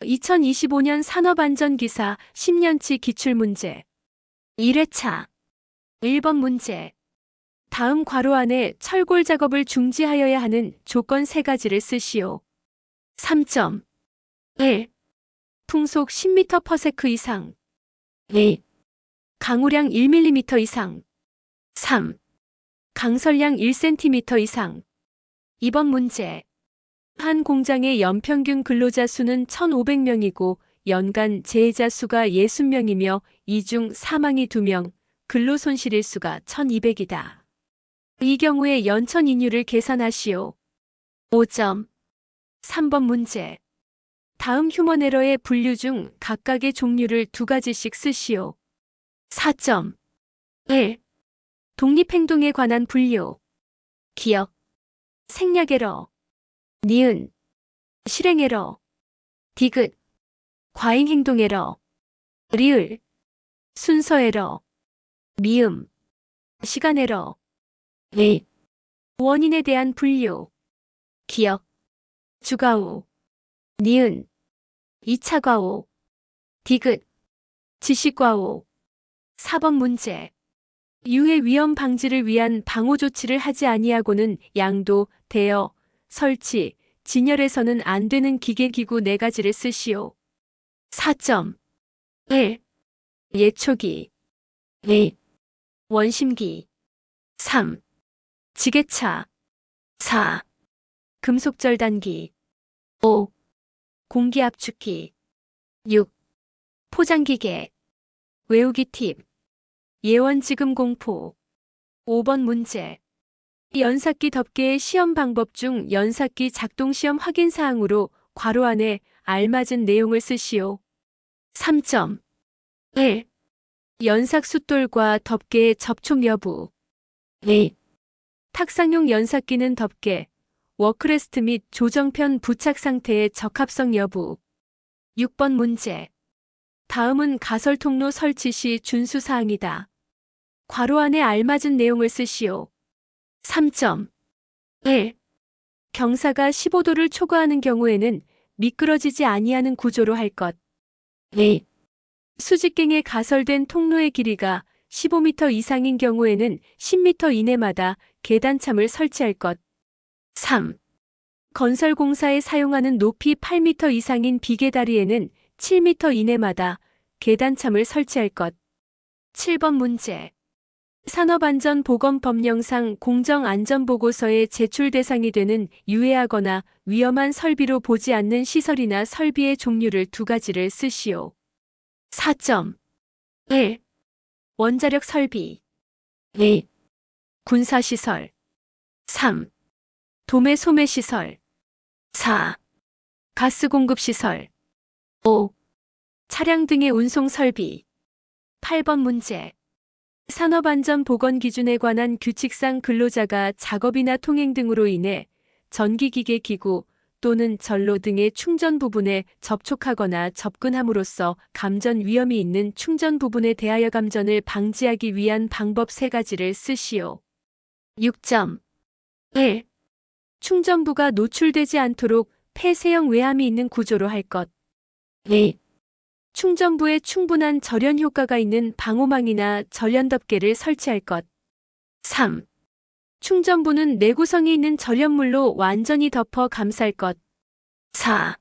2025년 산업안전기사 10년치 기출문제 1회차 1번 문제. 다음 괄호 안에 철골 작업을 중지하여야 하는 조건 3가지를 쓰시오. 3점. 1. 풍속 10m/s 이상. 2. 강우량 1mm 이상. 3. 강설량 1cm 이상. 2번 문제. 한 공장의 연평균 근로자 수는 1,500명이고 연간 재해자 수가 60명이며 이 중 사망이 2명, 근로손실일수가 1,200이다. 이 경우에 연천인율을 계산하시오. 5점. 3번 문제. 다음 휴먼 에러의 분류 중 각각의 종류를 2가지씩 쓰시오. 4점. 1. 독립행동에 관한 분류. 기억. 생략 에러. 니은. 실행 에러. 디귿. 과잉 행동 에러. 리을. 순서 에러. 미음. 시간 에러. 2. 원인에 대한 분류. 기억. 주가오. 니은. 2차 과오. 디귿. 지식과오. 4번 문제. 유해 위험 방지를 위한 방호 조치를 하지 아니하고는 양도, 대여, 설치, 진열해서는 안 되는 기계기구 4가지를 쓰시오. 4점. 1. 예초기. 2. 원심기. 3. 지게차. 4. 금속절단기. 5. 공기압축기. 6. 포장기계. 외우기 팁. 예원지금 공포. 5번 문제. 연삭기 덮개의 시험 방법 중 연삭기 작동 시험 확인 사항으로 괄호 안에 알맞은 내용을 쓰시오. 3점. 1. 연삭 숫돌과 덮개의 접촉 여부. 2. 탁상용 연삭기는 덮개, 워크레스트 및 조정편 부착 상태의 적합성 여부. 6번 문제. 다음은 가설 통로 설치 시 준수 사항이다. 괄호 안에 알맞은 내용을 쓰시오. 3점. 1. 경사가 15도를 초과하는 경우에는 미끄러지지 아니하는 구조로 할 것. 2. 수직갱에 가설된 통로의 길이가 15m 이상인 경우에는 10m 이내마다 계단참을 설치할 것. 3. 건설공사에 사용하는 높이 8m 이상인 비계다리에는 7m 이내마다 계단참을 설치할 것. 7번 문제. 산업안전보건법령상 공정안전보고서에 제출 대상이 되는 유해하거나 위험한 설비로 보지 않는 시설이나 설비의 종류를 2가지를 쓰시오. 4점. 1. 원자력 설비. 2. 군사시설. 3. 도매 소매시설. 4. 가스공급시설. 5. 차량 등의 운송 설비. 8번 문제. 산업안전보건기준에 관한 규칙상 근로자가 작업이나 통행 등으로 인해 전기기계 기구 또는 전로 등의 충전 부분에 접촉하거나 접근함으로써 감전 위험이 있는 충전 부분에 대하여 감전을 방지하기 위한 방법 3가지를 쓰시오. 6점. 1. 충전부가 노출되지 않도록 폐쇄형 외함이 있는 구조로 할 것. 2. 충전부에 충분한 절연 효과가 있는 방호망이나 절연 덮개를 설치할 것. 3. 충전부는 내구성이 있는 절연물로 완전히 덮어 감쌀 것. 4.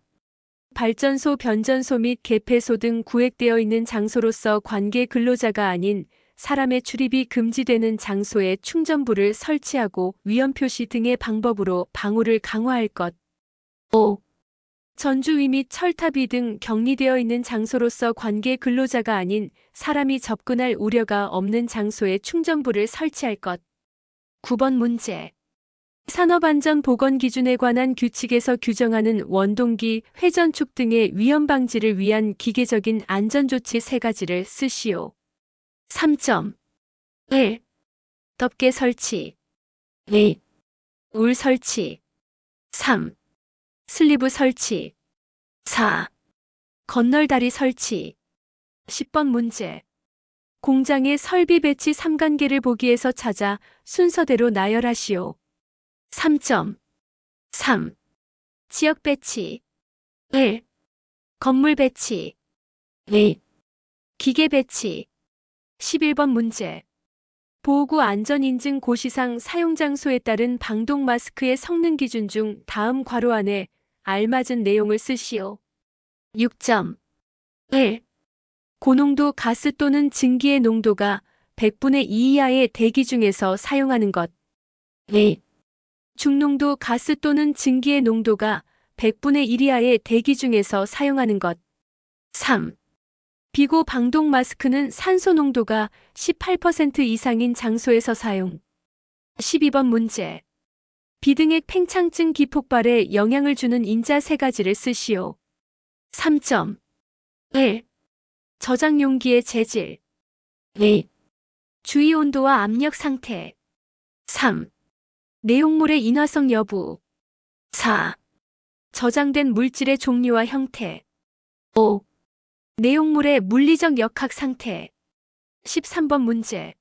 발전소, 변전소 및 개폐소 등 구획되어 있는 장소로서 관계 근로자가 아닌 사람의 출입이 금지되는 장소에 충전부를 설치하고 위험표시 등의 방법으로 방호를 강화할 것. 5. 전주위 및 철탑위 등 격리되어 있는 장소로서 관계 근로자가 아닌 사람이 접근할 우려가 없는 장소에 충전부를 설치할 것. 9번 문제. 산업안전보건기준에 관한 규칙에서 규정하는 원동기, 회전축 등의 위험 방지를 위한 기계적인 안전조치 3가지를 쓰시오. 3점. 1. 덮개 설치. 2. 울 설치. 3. 슬리브 설치. 4. 건널다리 설치. 10번 문제. 공장의 설비 배치 3단계를 보기에서 찾아 순서대로 나열하시오. 3점. 3. 지역 배치. 1. 건물 배치. 1. 기계 배치. 11번 문제. 보호구 안전인증 고시상 사용 장소에 따른 방독 마스크의 성능 기준 중 다음 괄호 안에 알맞은 내용을 쓰시오. 6점. 1. 고농도 가스 또는 증기의 농도가 100분의 2 이하의 대기 중에서 사용하는 것. 2. 중농도 가스 또는 증기의 농도가 100분의 1 이하의 대기 중에서 사용하는 것. 3. 비고 방독 마스크는 산소 농도가 18% 이상인 장소에서 사용. 12번 문제. 비등액 팽창증 기폭발에 영향을 주는 인자 세 가지를 쓰시오. 3점. 1. 저장 용기의 재질. 2. 주위 온도와 압력 상태. 3. 내용물의 인화성 여부. 4. 저장된 물질의 종류와 형태. 5. 내용물의 물리적 역학 상태. 13번 문제.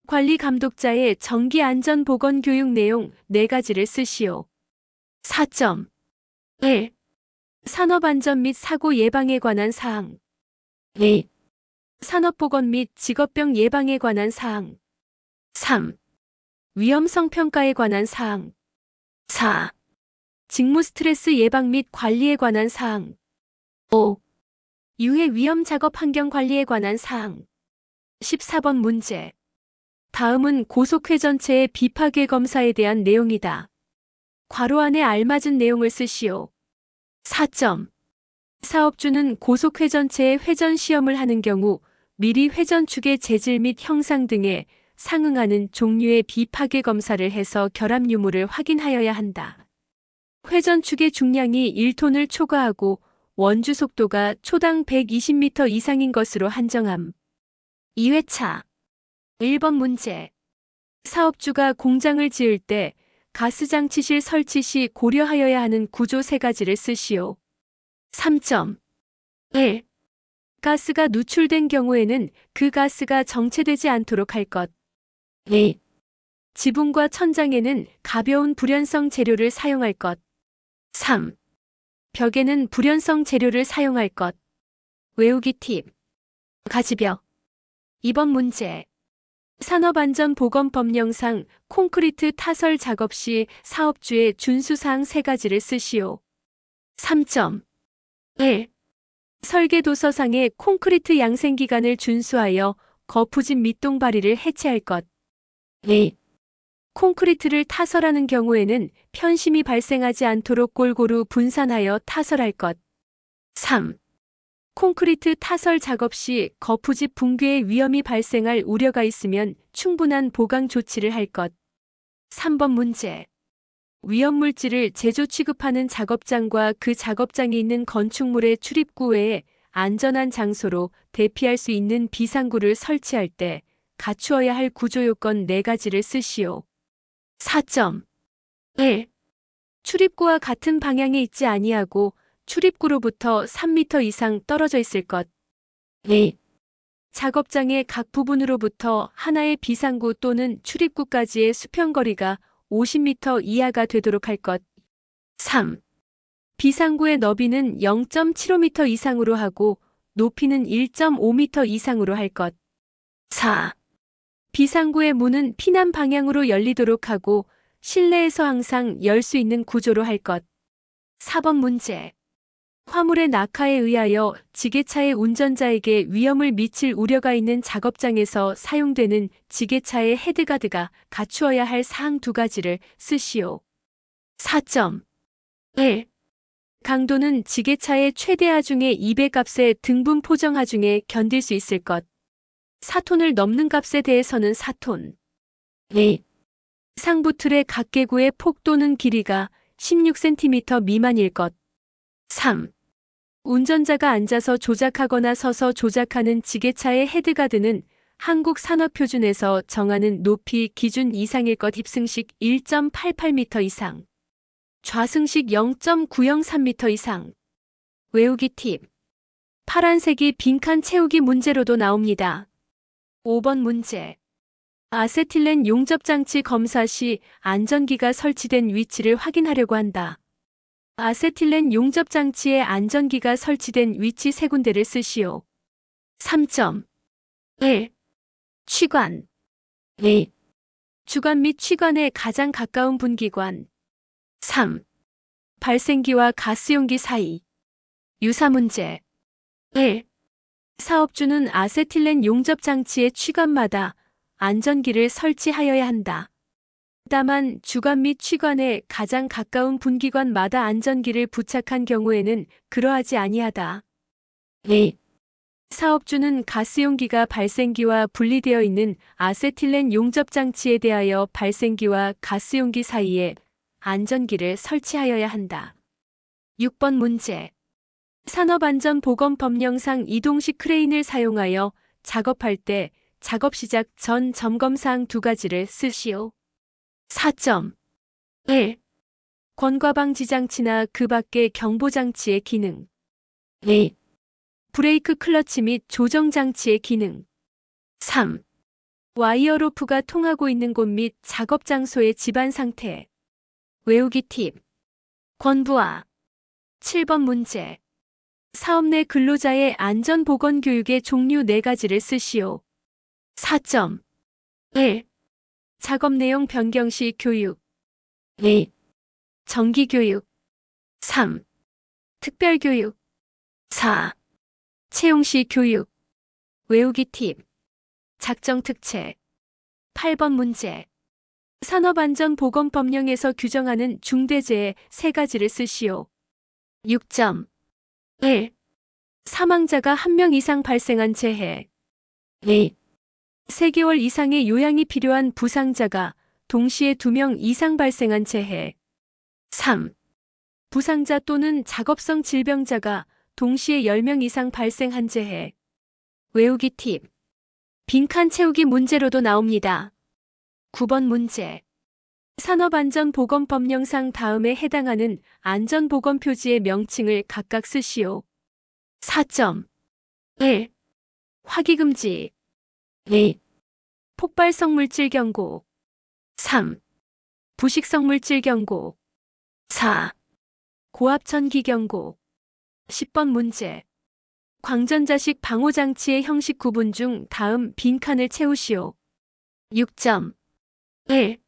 관리 감독자의 정기 안전 보건 교육 내용 4가지를 쓰시오. 4점. 1. 산업 안전 및 사고 예방에 관한 사항. 2. 산업 보건 및 직업병 예방에 관한 사항. 3. 위험성 평가에 관한 사항. 4. 직무 스트레스 예방 및 관리에 관한 사항. 5. 유해 위험 작업 환경 관리에 관한 사항. 14번 문제. 다음은 고속회전체의 비파괴 검사에 대한 내용이다. 괄호 안에 알맞은 내용을 쓰시오. 4점. 사업주는 고속회전체의 회전 시험을 하는 경우 미리 회전축의 재질 및 형상 등에 상응하는 종류의 비파괴 검사를 해서 결합 유무를 확인하여야 한다. 회전축의 중량이 1톤을 초과하고 원주 속도가 초당 120m 이상인 것으로 한정함. 2회차. 1번 문제. 사업주가 공장을 지을 때 가스장치실 설치 시 고려하여야 하는 구조 3가지를 쓰시오. 3점. 1. 가스가 누출된 경우에는 그 가스가 정체되지 않도록 할 것. 2. 지붕과 천장에는 가벼운 불연성 재료를 사용할 것. 3. 벽에는 불연성 재료를 사용할 것. 외우기 팁. 가지벽. 2번 문제. 산업안전보건법령상 콘크리트 타설 작업 시 사업주의 준수사항 3가지를 쓰시오. 3점. 1. 설계도서상의 콘크리트 양생기간을 준수하여 거푸집 밑동 발이를 해체할 것. 2. 콘크리트를 타설하는 경우에는 편심이 발생하지 않도록 골고루 분산하여 타설할 것. 3. 콘크리트 타설 작업 시 거푸집 붕괴의 위험이 발생할 우려가 있으면 충분한 보강 조치를 할 것. 3번 문제. 위험물질을 제조 취급하는 작업장과 그 작업장이 있는 건축물의 출입구 외에 안전한 장소로 대피할 수 있는 비상구를 설치할 때 갖추어야 할 구조 요건 4가지를 쓰시오. 4점. 1. 출입구와 같은 방향에 있지 아니하고 출입구로부터 3m 이상 떨어져 있을 것. 2. 작업장의 각 부분으로부터 하나의 비상구 또는 출입구까지의 수평거리가 50m 이하가 되도록 할 것. 3. 비상구의 너비는 0.75m 이상으로 하고 높이는 1.5m 이상으로 할 것. 4. 비상구의 문은 피난 방향으로 열리도록 하고 실내에서 항상 열 수 있는 구조로 할 것. 4번 문제. 화물의 낙하에 의하여 지게차의 운전자에게 위험을 미칠 우려가 있는 작업장에서 사용되는 지게차의 헤드가드가 갖추어야 할 사항 2가지를 쓰시오. 4점. 1. 강도는 지게차의 최대 하중의 200값의 등분 포정 하중에 견딜 수 있을 것. 4톤을 넘는 값에 대해서는 4톤. 2. 상부 틀의 각개구의 폭 또는 길이가 16cm 미만일 것. 3. 운전자가 앉아서 조작하거나 서서 조작하는 지게차의 헤드가드는 한국 산업표준에서 정하는 높이 기준 이상일 것. 힙승식 1.88m 이상. 좌승식 0.903m 이상. 외우기 팁. 파란색이 빈칸 채우기 문제로도 나옵니다. 5번 문제. 아세틸렌 용접장치 검사 시 안전기가 설치된 위치를 확인하려고 한다. 아세틸렌 용접 장치에 안전기가 설치된 위치 세 군데를 쓰시오. 3.1. 취관. 2. 주관 및 취관에 가장 가까운 분기관. 3. 발생기와 가스용기 사이. 유사 문제. 1. 사업주는 아세틸렌 용접 장치의 취관마다 안전기를 설치하여야 한다. 다만 주관 및 취관에 가장 가까운 분기관마다 안전기를 부착한 경우에는 그러하지 아니하다. 2. 사업주는 가스용기가 발생기와 분리되어 있는 아세틸렌 용접 장치에 대하여 발생기와 가스용기 사이에 안전기를 설치하여야 한다. 6번 문제. 산업안전보건법령상 이동식 크레인을 사용하여 작업할 때 작업 시작 전 점검사항 두 가지를 쓰시오. 4.1. 권과방지 장치나 그 밖의 경보장치의 기능. 2. 브레이크 클러치 및 조정 장치의 기능. 3. 와이어 로프가 통하고 있는 곳 및 작업 장소의 집안 상태. 외우기 팁. 권부하. 7번 문제. 사업 내 근로자의 안전보건 교육의 종류 4가지를 쓰시오. 4.1. 작업 내용 변경 시 교육. 2. 정기 교육. 3. 특별 교육. 4. 채용 시 교육. 외우기 팁. 작정 특채. 8번 문제. 산업안전보건법령에서 규정하는 중대재해 3가지를 쓰시오. 6.1. 사망자가 1명 이상 발생한 재해. 2. 3개월 이상의 요양이 필요한 부상자가 동시에 2명 이상 발생한 재해. 3. 부상자 또는 작업성 질병자가 동시에 10명 이상 발생한 재해. 외우기 팁. 빈칸 채우기 문제로도 나옵니다. 9번 문제. 산업안전보건법령상 다음에 해당하는 안전보건표지의 명칭을 각각 쓰시오. 4.1. 화기금지. 2. 폭발성 물질 경고. 3. 부식성 물질 경고. 4. 고압 전기 경고. 10번 문제. 광전자식 방호장치의 형식 구분 중 다음 빈칸을 채우시오. 6.1.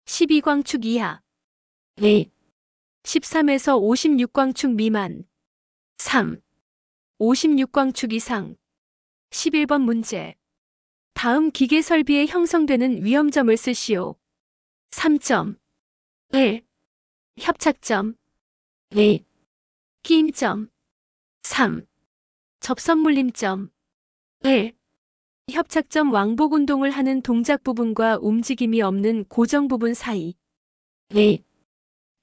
12광축 이하. 2. 13에서 56광축 미만. 3. 56광축 이상. 11번 문제. 다음 기계 설비에 형성되는 위험점을 쓰시오. 3.1. 협착점. 2. 끼임점. 3. 접선물림점. 1. 협착점 왕복 운동을 하는 동작 부분과 움직임이 없는 고정 부분 사이. 2.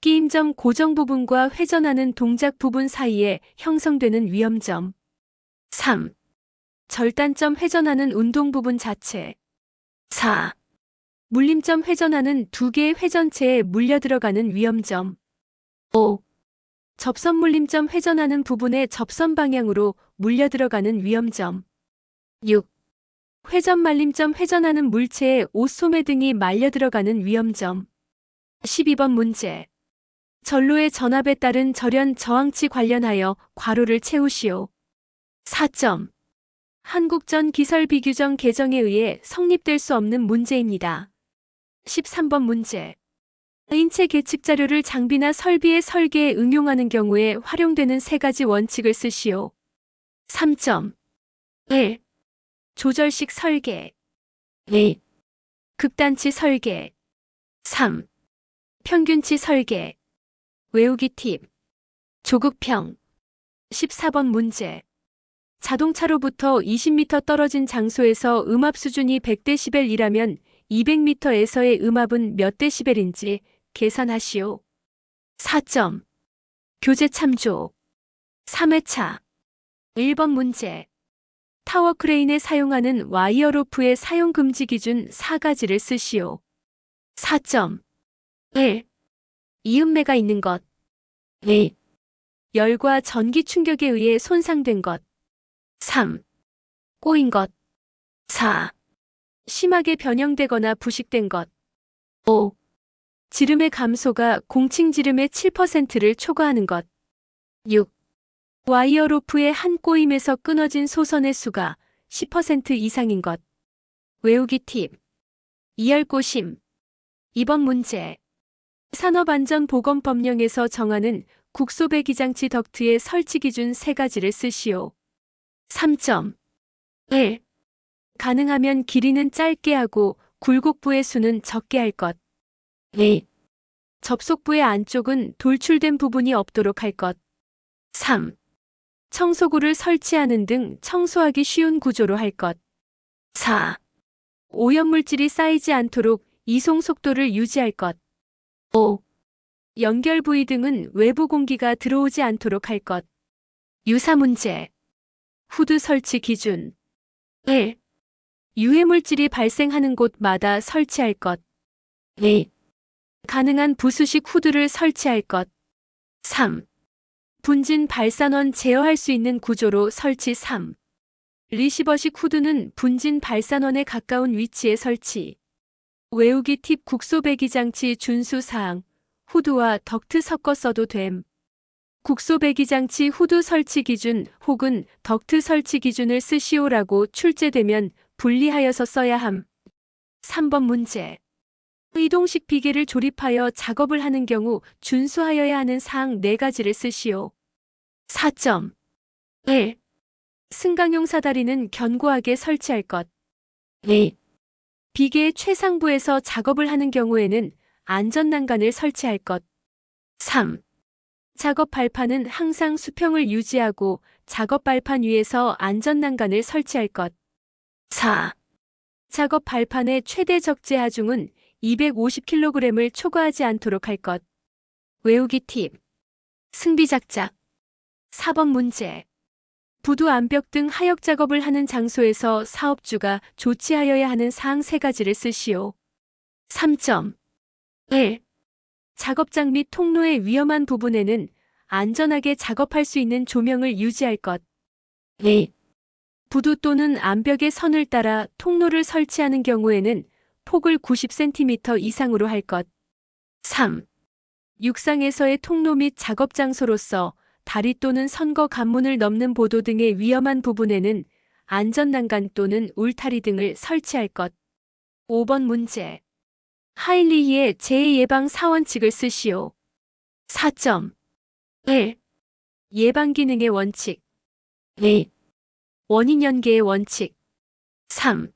끼임점 고정 부분과 회전하는 동작 부분 사이에 형성되는 위험점. 3. 절단점 회전하는 운동 부분 자체. 4. 물림점 회전하는 2개의 회전체에 물려 들어가는 위험점. 5. 접선 물림점 회전하는 부분의 접선 방향으로 물려 들어가는 위험점. 6. 회전 말림점 회전하는 물체에 옷 소매 등이 말려 들어가는 위험점. 12번 문제. 전로의 전압에 따른 절연 저항치 관련하여 괄호를 채우시오. 4점. 한국전 기설비규정 개정에 의해 성립될 수 없는 문제입니다. 13번 문제. 인체 계측 자료를 장비나 설비의 설계에 응용하는 경우에 활용되는 3가지 원칙을 쓰시오. 3.1. 조절식 설계. 2. 극단치 설계. 3. 평균치 설계. 외우기 팁. 조급평. 14번 문제. 자동차로부터 20m 떨어진 장소에서 음압 수준이 100dB이라면 200m에서의 음압은 몇 데시벨인지 계산하시오. 4점. 교재 참조. 3회차. 1번 문제. 타워 크레인에 사용하는 와이어 로프의 사용 금지 기준 4가지를 쓰시오. 4.1. 이음매가 있는 것. 2. 열과 전기 충격에 의해 손상된 것. 3. 꼬인 것. 4. 심하게 변형되거나 부식된 것. 5. 지름의 감소가 공칭 지름의 7%를 초과하는 것. 6. 와이어 로프의 한 꼬임에서 끊어진 소선의 수가 10% 이상인 것. 외우기 팁. 2열 꼬심. 2번 문제. 산업안전보건법령에서 정하는 국소배기장치 덕트의 설치 기준 3가지를 쓰시오. 3점. 1. 가능하면 길이는 짧게 하고 굴곡부의 수는 적게 할 것. 2. 접속부의 안쪽은 돌출된 부분이 없도록 할 것. 3. 청소구를 설치하는 등 청소하기 쉬운 구조로 할 것. 4. 오염물질이 쌓이지 않도록 이송 속도를 유지할 것. 5. 연결 부위 등은 외부 공기가 들어오지 않도록 할 것. 유사 문제. 후드 설치 기준. 1. 유해물질이 발생하는 곳마다 설치할 것. 2. 가능한 부수식 후드를 설치할 것. 3. 분진 발산원 제어할 수 있는 구조로 설치. 3. 리시버식 후드는 분진 발산원에 가까운 위치에 설치. 외우기 팁. 국소배기장치 준수사항. 후드와 덕트 섞어 써도 됨. 국소배기장치 후드 설치 기준 혹은 덕트 설치 기준을 쓰시오라고 출제되면 분리하여서 써야 함. 3번 문제. 이동식 비계를 조립하여 작업을 하는 경우 준수하여야 하는 사항 4가지를 쓰시오. 4점. 1. 승강용 사다리는 견고하게 설치할 것. 2. 비계의 최상부에서 작업을 하는 경우에는 안전난간을 설치할 것. 3. 작업 발판은 항상 수평을 유지하고 작업 발판 위에서 안전난간을 설치할 것. 4. 작업 발판의 최대 적재 하중은 250kg을 초과하지 않도록 할 것. 외우기 팁. 승비작작. 4번 문제. 부두 암벽 등 하역 작업을 하는 장소에서 사업주가 조치하여야 하는 사항 3가지를 쓰시오. 3점. 1. 작업장 및 통로의 위험한 부분에는 안전하게 작업할 수 있는 조명을 유지할 것. 2. 부두 또는 암벽의 선을 따라 통로를 설치하는 경우에는 폭을 90cm 이상으로 할 것. 3. 육상에서의 통로 및 작업 장소로서 다리 또는 선거 관문을 넘는 보도 등의 위험한 부분에는 안전난간 또는 울타리 등을 설치할 것. 5번 문제. 하일리히의 재해예방 4원칙을 쓰시오. 4점. 1. 예방기능의 원칙. 2. 원인연계의 원칙. 3.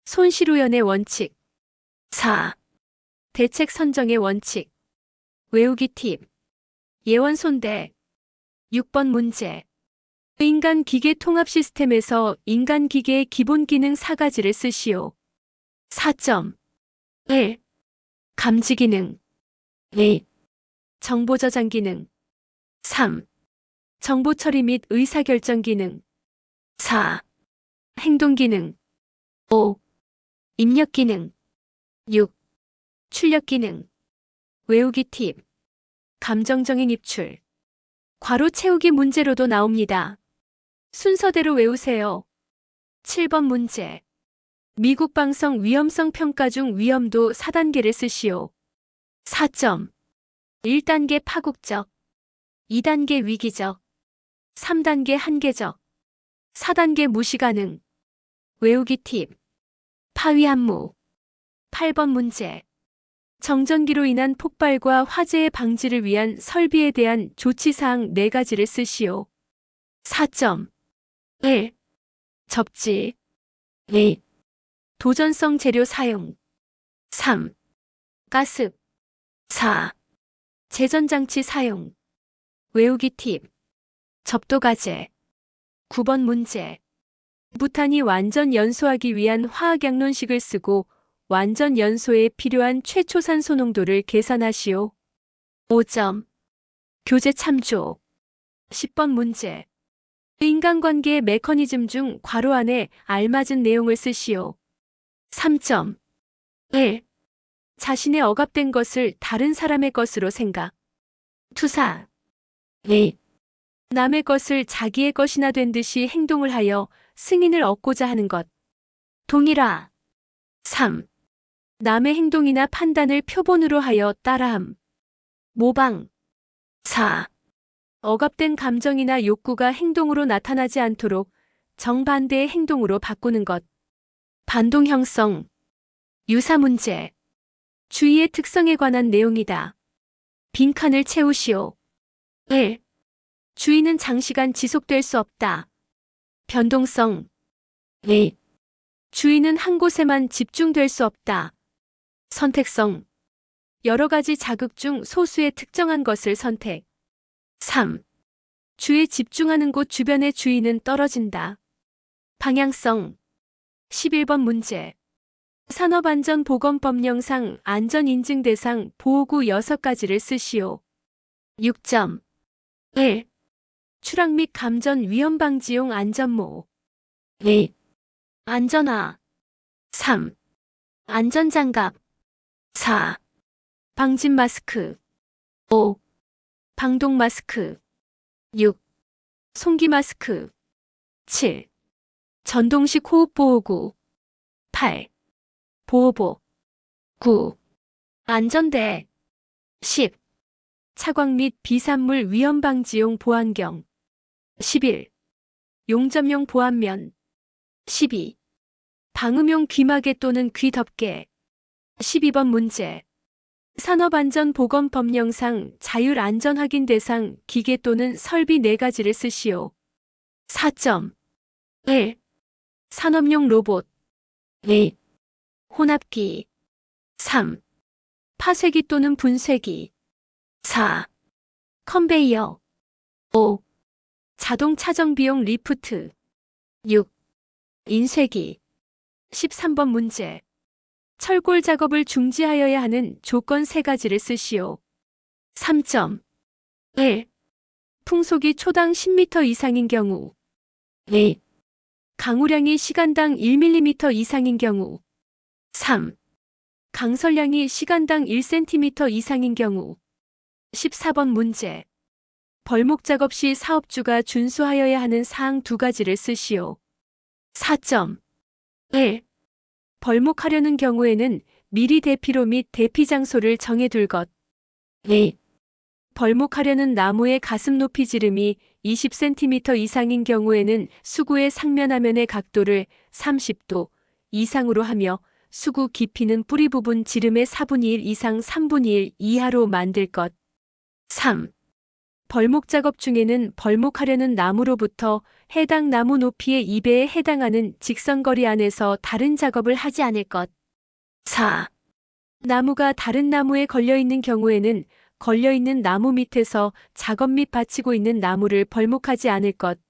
손실우연의 원칙. 4. 대책 선정의 원칙. 외우기 팁. 예원손대. 6번 문제. 인간-기계 통합 시스템에서 인간-기계의 기본 기능 4가지를 쓰시오. 4점. 1. 감지 기능. 2. 정보 저장 기능. 3. 정보 처리 및 의사결정 기능. 4. 행동 기능. 5. 입력 기능. 6. 출력 기능. 외우기 팁. 감정정행 입출. 괄호 채우기 문제로도 나옵니다. 순서대로 외우세요. 7번 문제. 미국 방송 위험성 평가 중 위험도 4단계를 쓰시오. 4점. 1단계 파국적, 2단계 위기적, 3단계 한계적, 4단계 무시 가능. 외우기 팁. 파위함무. 8번 문제. 정전기로 인한 폭발과 화재의 방지를 위한 설비에 대한 조치사항 4가지를 쓰시오. 4점. 1. 접지. 2. 도전성 재료 사용. 3. 가습. 4. 제전장치 사용. 외우기 팁. 접도가제. 9번 문제. 부탄이 완전 연소하기 위한 화학양론식을 쓰고 완전 연소에 필요한 최초 산소 농도를 계산하시오. 5점. 교재 참조. 10번 문제. 인간관계의 메커니즘 중 괄호 안에 알맞은 내용을 쓰시오. 3점. 1. 자신의 억압된 것을 다른 사람의 것으로 생각. 투사. 2. 남의 것을 자기의 것이나 된 듯이 행동을 하여 승인을 얻고자 하는 것. 동일화. 3. 남의 행동이나 판단을 표본으로 하여 따라함. 모방. 4. 억압된 감정이나 욕구가 행동으로 나타나지 않도록 정반대의 행동으로 바꾸는 것. 반동형성. 유사 문제. 주의의 특성에 관한 내용이다. 빈칸을 채우시오. 1. 주의는 장시간 지속될 수 없다. 변동성. 2. 주의는 한 곳에만 집중될 수 없다. 선택성. 여러 가지 자극 중 소수의 특정한 것을 선택. 3. 주에 집중하는 곳 주변의 주의는 떨어진다. 방향성. 11번 문제. 산업안전보건법령상 안전인증 대상 보호구 6가지를 쓰시오. 6점. 1. 추락 및 감전 위험 방지용 안전모. 2. 안전화. 3. 안전장갑. 4. 방진 마스크. 5. 방독 마스크. 6. 송기 마스크. 7. 전동식 호흡 보호구. 8. 보호복. 9. 안전대. 10. 차광 및 비산물 위험 방지용 보안경. 11. 용접용 보안면. 12. 방음용 귀마개 또는 귀덮개. 12번 문제. 산업안전보건법령상 자율안전확인 대상 기계 또는 설비 4가지를 쓰시오. 4점. 1. 산업용 로봇. 2. 혼합기. 3. 파쇄기 또는 분쇄기. 4. 컨베이어. 5. 자동 차정비용 리프트. 6. 인쇄기. 13번 문제. 철골 작업을 중지하여야 하는 조건 3가지를 쓰시오. 3점. 1. 풍속이 초당 10m 이상인 경우. 2. 강우량이 시간당 1mm 이상인 경우. 3. 강설량이 시간당 1cm 이상인 경우. 14번 문제. 벌목 작업 시 사업주가 준수하여야 하는 사항 2가지를 쓰시오. 4점. 1. 벌목하려는 경우에는 미리 대피로 및 대피 장소를 정해둘 것. 2. 벌목하려는 나무의 가슴 높이 지름이 20cm 이상인 경우에는 수구의 상면하면의 각도를 30도 이상으로 하며 수구 깊이는 뿌리 부분 지름의 4분의 1 이상 3분의 1 이하로 만들 것. 3. 벌목 작업 중에는 벌목하려는 나무로부터 해당 나무 높이의 2배에 해당하는 직선거리 안에서 다른 작업을 하지 않을 것. 4. 나무가 다른 나무에 걸려있는 경우에는 걸려있는 나무 밑에서 작업 및 받치고 있는 나무를 벌목하지 않을 것.